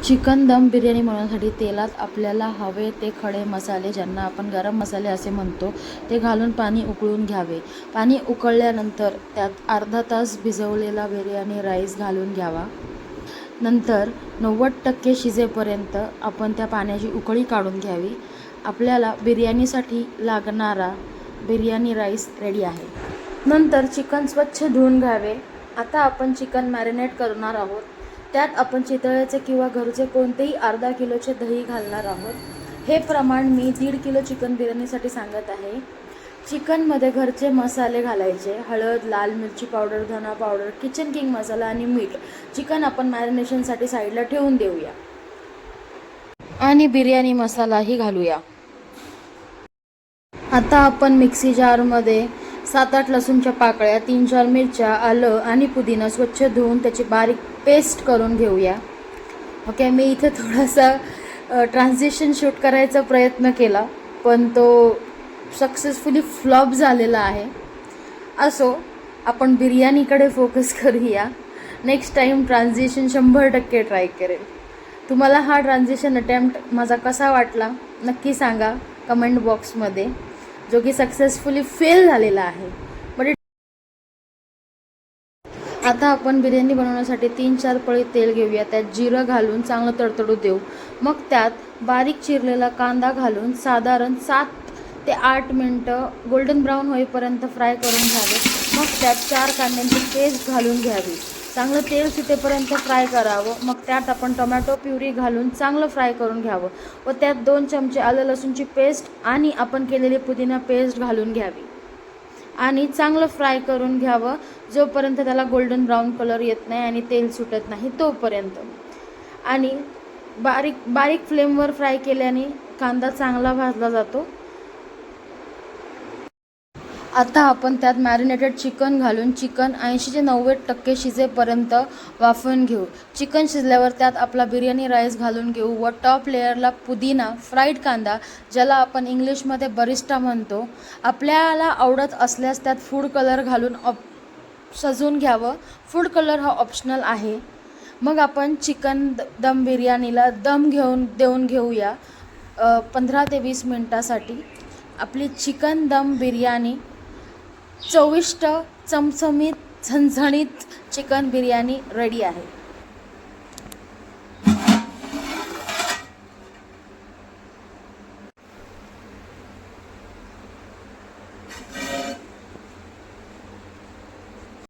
Chicken दम बिर्याणी बनवण्यासाठी तेलात आपल्याला हवे ते खडे मसाले, ज्यांना आपण गरम मसाले असे म्हणतो, ते घालून पाणी उकळून घ्यावे. पाणी उकळल्यानंतर त्यात अर्धा तास भिजवलेला बिर्याणी राईस घालून घ्यावा. नंतर 90% शिजेपर्यंत आपण त्या पाण्याची उकळी काढून घ्यावी. आपल्याला बिर्याणीसाठी लागणारा बिर्याणी राईस रेडी आहे. नंतर चिकन स्वच्छ धुवून घ्यावे. आता आपण चिकन मॅरिनेट करणार आहोत. त्यात आपण चितळेचे किंवा घरचे कोणतेही अर्धा किलोचे दही घालणार आहोत. हे प्रमाण मी 1.5 किलो चिकन बिर्याणीसाठी सांगत आहे. चिकनमध्ये घरचे मसाले घालायचे: हळद, लाल मिरची पावडर, धना पावडर, किचन किंग मसाला आणि मीठ. चिकन आपण मॅरिनेशनसाठी साईडला ठेवून देऊया आणि बिर्याणी मसालाही घालूया. आता आपण मिक्सी जारमध्ये 7-8 लसूणच्या पाकळ्या, 3-4 मिरच्या, आलं आणि पुदिना स्वच्छ धुवून त्याची बारीक पेस्ट करून घेऊया. ओके, मी इथे थोडासा ट्रान्झिशन शूट करायचा प्रयत्न केला, पण तो सक्सेसफुली फ्लॉप झालेला आहे. असो, आपण बिर्याणीकडे फोकस करूया. नेक्स्ट टाईम ट्रान्झिशन 100% ट्राय करेल. तुम्हाला हा ट्रान्झिशन अटेम्प्ट माझा कसा वाटला नक्की सांगा कमेंट बॉक्समध्ये, जो की सक्सेसफुली फेल झालेला आहे. बट आता आपण बिर्याणी बनवण्यासाठी 3-4 पळी तेल घेऊया. त्यात जिरं घालून चांगलं तडतडू देऊ. मग त्यात बारीक चिरलेला कांदा घालून साधारण 7 ते 8 मिनटं गोल्डन ब्राऊन होईपर्यंत फ्राय करून घ्यावे. मग त्यात 4 कांद्यांची पेस्ट घालून घ्यावी. चांगलं तेल सुटेपर्यंत फ्राय करावं. मग त्यात आपण टोमॅटो प्युरी घालून चांगलं फ्राय करून घ्यावं व त्यात 2 चमचे आलं लसूणची पेस्ट आणि आपण केलेली पुदिना पेस्ट घालून घ्यावी आणि चांगलं फ्राय करून घ्यावं, जोपर्यंत त्याला गोल्डन ब्राऊन कलर येत नाही आणि तेल सुटत नाही तोपर्यंत. आणि बारीक फ्लेमवर फ्राय केल्याने कांदा चांगला भाजला जातो. आता आपण त्यात मॅरिनेटेड चिकन घालून चिकन 80 ते 90% शिजेपर्यंत वाफवून घेऊ. चिकन शिजल्यावर त्यात आपला बिर्याणी राईस घालून घेऊ व टॉप लेअरला पुदिना, फ्राईड कांदा, ज्याला आपण इंग्लिशमध्ये बरिस्टा म्हणतो, आपल्याला आवडत असल्यास त्यात फूड कलर घालून सजवून घ्यावं. फूड कलर हा ऑप्शनल आहे. मग आपण चिकन दम बिर्याणीला दम देऊन घेऊया 15 ते 20 मिनटासाठी. आपली चिकन दम बिर्याणी, चविष्ट, चमचमीत, झणझणीत चिकन बिर्याणी रेडी आहे.